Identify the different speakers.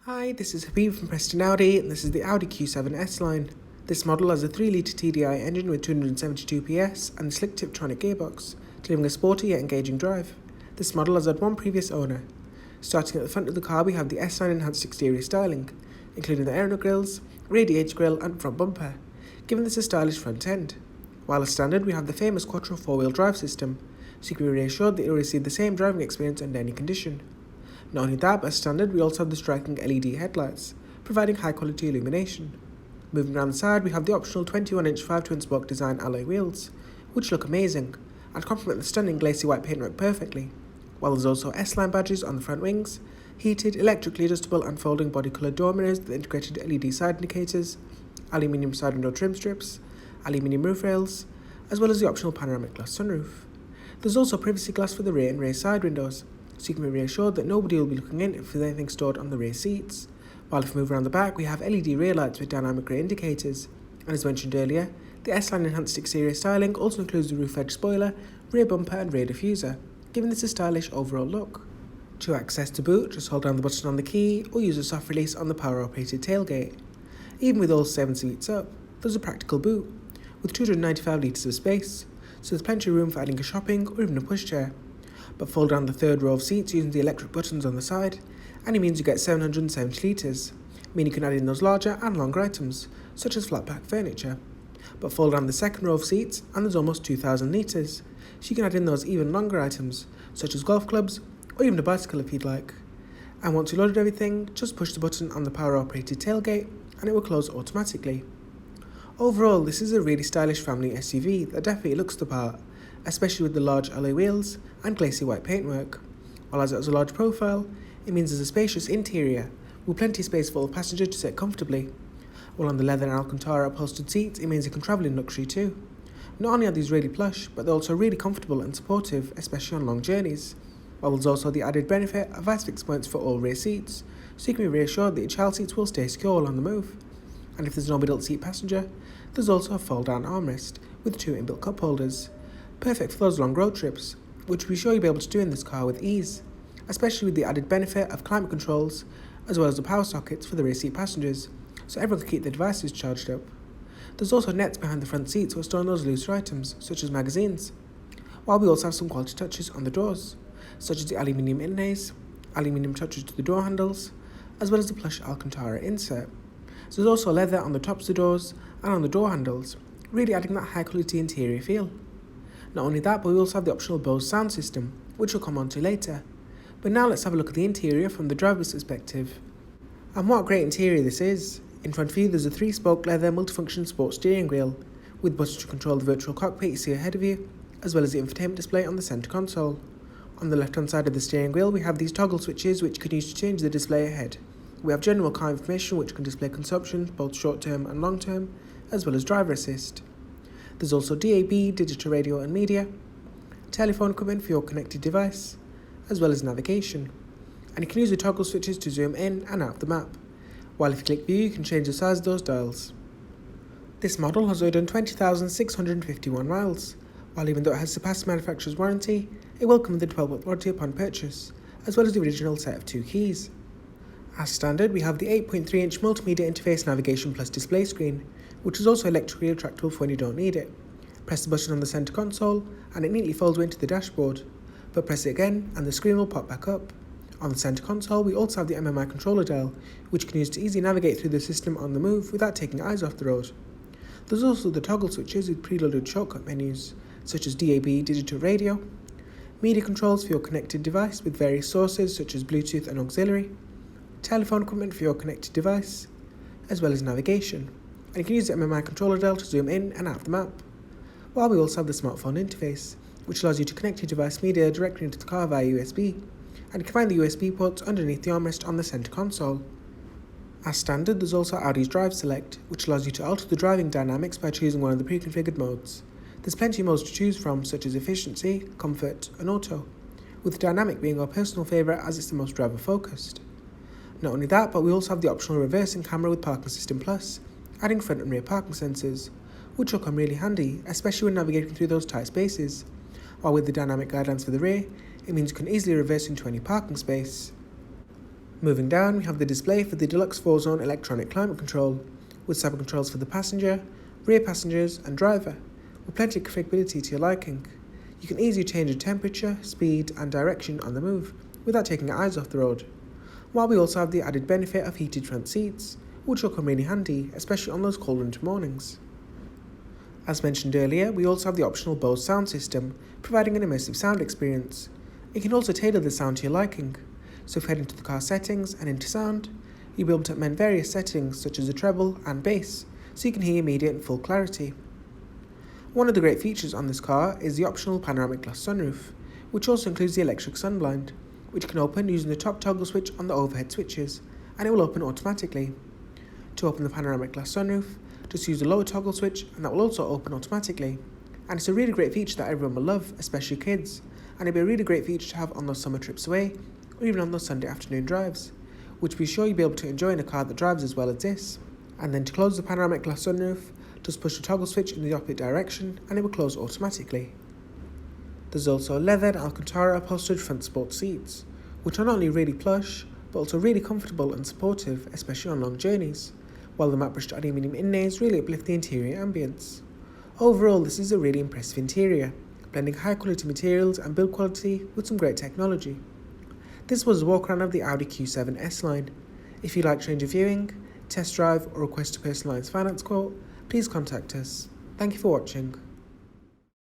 Speaker 1: Hi, this is Habib from Preston Audi, and this is the Audi Q7 S line. This model has a 3-litre TDI engine with 272 PS and a slick tiptronic gearbox, delivering a sporty yet engaging drive. This model has had one previous owner. Starting at the front of the car, we have the S-line enhanced exterior styling, including the aero grills, radiator grille and front bumper, giving this a stylish front end. While as standard, we have the famous quattro 4-wheel drive system, so you can be reassured that you'll receive the same driving experience under any condition. Not only that, but as standard, we also have the striking LED headlights, providing high quality illumination. Moving around the side, we have the optional 21-inch 5-twin-spoke design alloy wheels, which look amazing and complement the stunning Glacier White paintwork perfectly, while there's also S-line badges on the front wings, heated, electrically adjustable and folding body-coloured door mirrors with integrated LED side indicators, aluminium side window trim strips, aluminium roof rails, as well as the optional panoramic glass sunroof. There's also privacy glass for the rear and rear side windows, so you can be reassured that nobody will be looking in if there's anything stored on the rear seats. While if we move around the back, we have LED rear lights with dynamic rear indicators, and as mentioned earlier, the S-line enhanced exterior styling also includes the roof edge spoiler, rear bumper and rear diffuser, giving this a stylish overall look. To access the boot, just hold down the button on the key or use a soft release on the power operated tailgate. Even with all 7 seats up, there's a practical boot, with 295 litres of space, so there's plenty of room for adding a shopping or even a pushchair. But fold down the third row of seats using the electric buttons on the side, and it means you get 770 litres, meaning you can add in those larger and longer items, such as flat pack furniture. But fold down the second row of seats, and there's almost 2,000 litres, so you can add in those even longer items, such as golf clubs, or even a bicycle if you'd like. And once you loaded everything, just push the button on the power operated tailgate, and it will close automatically. Overall, this is a really stylish family SUV that definitely looks the part, especially with the large alloy wheels and Glacier White paintwork. While as it has a large profile, it means there's a spacious interior, with plenty of space for the passenger to sit comfortably. While on the leather and Alcantara upholstered seats, it means you can travel in luxury too. Not only are these really plush, but they're also really comfortable and supportive, especially on long journeys. While there's also the added benefit of ISOFIX points for all rear seats, so you can be reassured that your child seats will stay secure while on the move. And if there's no middle seat passenger, there's also a fold-down armrest with 2 inbuilt cup holders, perfect for those long road trips, which we're sure you'll be able to do in this car with ease, especially with the added benefit of climate controls, as well as the power sockets for the rear seat passengers, so everyone can keep their devices charged up. There's also nets behind the front seats for storing those looser items, such as magazines, while we also have some quality touches on the doors, such as the aluminium inlays, aluminium touches to the door handles, as well as the plush Alcantara insert. So there's also leather on the tops of the doors and on the door handles, really adding that high quality interior feel. Not only that, but we also have the optional Bose sound system, which we'll come on to later. But now let's have a look at the interior from the driver's perspective. And what a great interior this is. In front of you there's a 3-spoke leather multifunction sports steering wheel, with buttons to control the virtual cockpit you see ahead of you, as well as the infotainment display on the centre console. On the left hand side of the steering wheel we have these toggle switches which you can use to change the display ahead. We have general car information which can display consumption, both short term and long term, as well as driver assist. There's also DAB, digital radio and media, telephone equipment for your connected device, as well as navigation. And you can use the toggle switches to zoom in and out of the map, while if you click view you can change the size of those dials. This model has already done 20,651 miles, while even though it has surpassed manufacturer's warranty, it will come with a 12-month warranty upon purchase, as well as the original set of 2 keys. As standard, we have the 8.3-inch multimedia interface Navigation Plus display screen, which is also electrically retractable for when you don't need it. Press the button on the centre console and it neatly folds into the dashboard, but press it again and the screen will pop back up. On the centre console we also have the MMI controller dial, which you can use to easily navigate through the system on the move without taking your eyes off the road. There's also the toggle switches with preloaded shortcut menus, such as DAB digital radio, media controls for your connected device with various sources such as Bluetooth and auxiliary, telephone equipment for your connected device, as well as navigation. And you can use the MMI controller dial to zoom in and out of the map. While we also have the smartphone interface, which allows you to connect your device media directly into the car via USB, and you can find the USB ports underneath the armrest on the centre console. As standard, there's also Audi's Drive Select, which allows you to alter the driving dynamics by choosing one of the pre-configured modes. There's plenty of modes to choose from, such as efficiency, comfort and auto, with dynamic being our personal favourite as it's the most driver focused. Not only that, but we also have the optional reversing camera with Parking Assistant Plus, adding front and rear parking sensors, which will come really handy, especially when navigating through those tight spaces. While with the dynamic guidelines for the rear, it means you can easily reverse into any parking space. Moving down, we have the display for the Deluxe 4-zone electronic climate control, with separate controls for the passenger, rear passengers and driver, with plenty of configurability to your liking. You can easily change the temperature, speed and direction on the move, without taking your eyes off the road. While we also have the added benefit of heated front seats, which will come really handy, especially on those cold winter mornings. As mentioned earlier, we also have the optional Bose sound system, providing an immersive sound experience. You can also tailor the sound to your liking, so if you head into the car settings and into sound, you'll be able to amend various settings such as the treble and bass, so you can hear immediate and full clarity. One of the great features on this car is the optional panoramic glass sunroof, which also includes the electric sunblind, which can open using the top toggle switch on the overhead switches, and it will open automatically. To open the panoramic glass sunroof, just use the lower toggle switch and that will also open automatically. And it's a really great feature that everyone will love, especially kids, and it'll be a really great feature to have on those summer trips away, or even on those Sunday afternoon drives, which we're sure you'll be able to enjoy in a car that drives as well as this. And then to close the panoramic glass sunroof, just push the toggle switch in the opposite direction and it will close automatically. There's also leather Alcantara upholstered front sport seats, which are not only really plush, but also really comfortable and supportive, especially on long journeys, while the matte brushed aluminium inlays really uplift the interior ambience. Overall, this is a really impressive interior, blending high quality materials and build quality with some great technology. This was a walk around of the Audi Q7 S line. If you'd like to change your viewing, test drive or request a personalised finance quote, please contact us. Thank you for watching.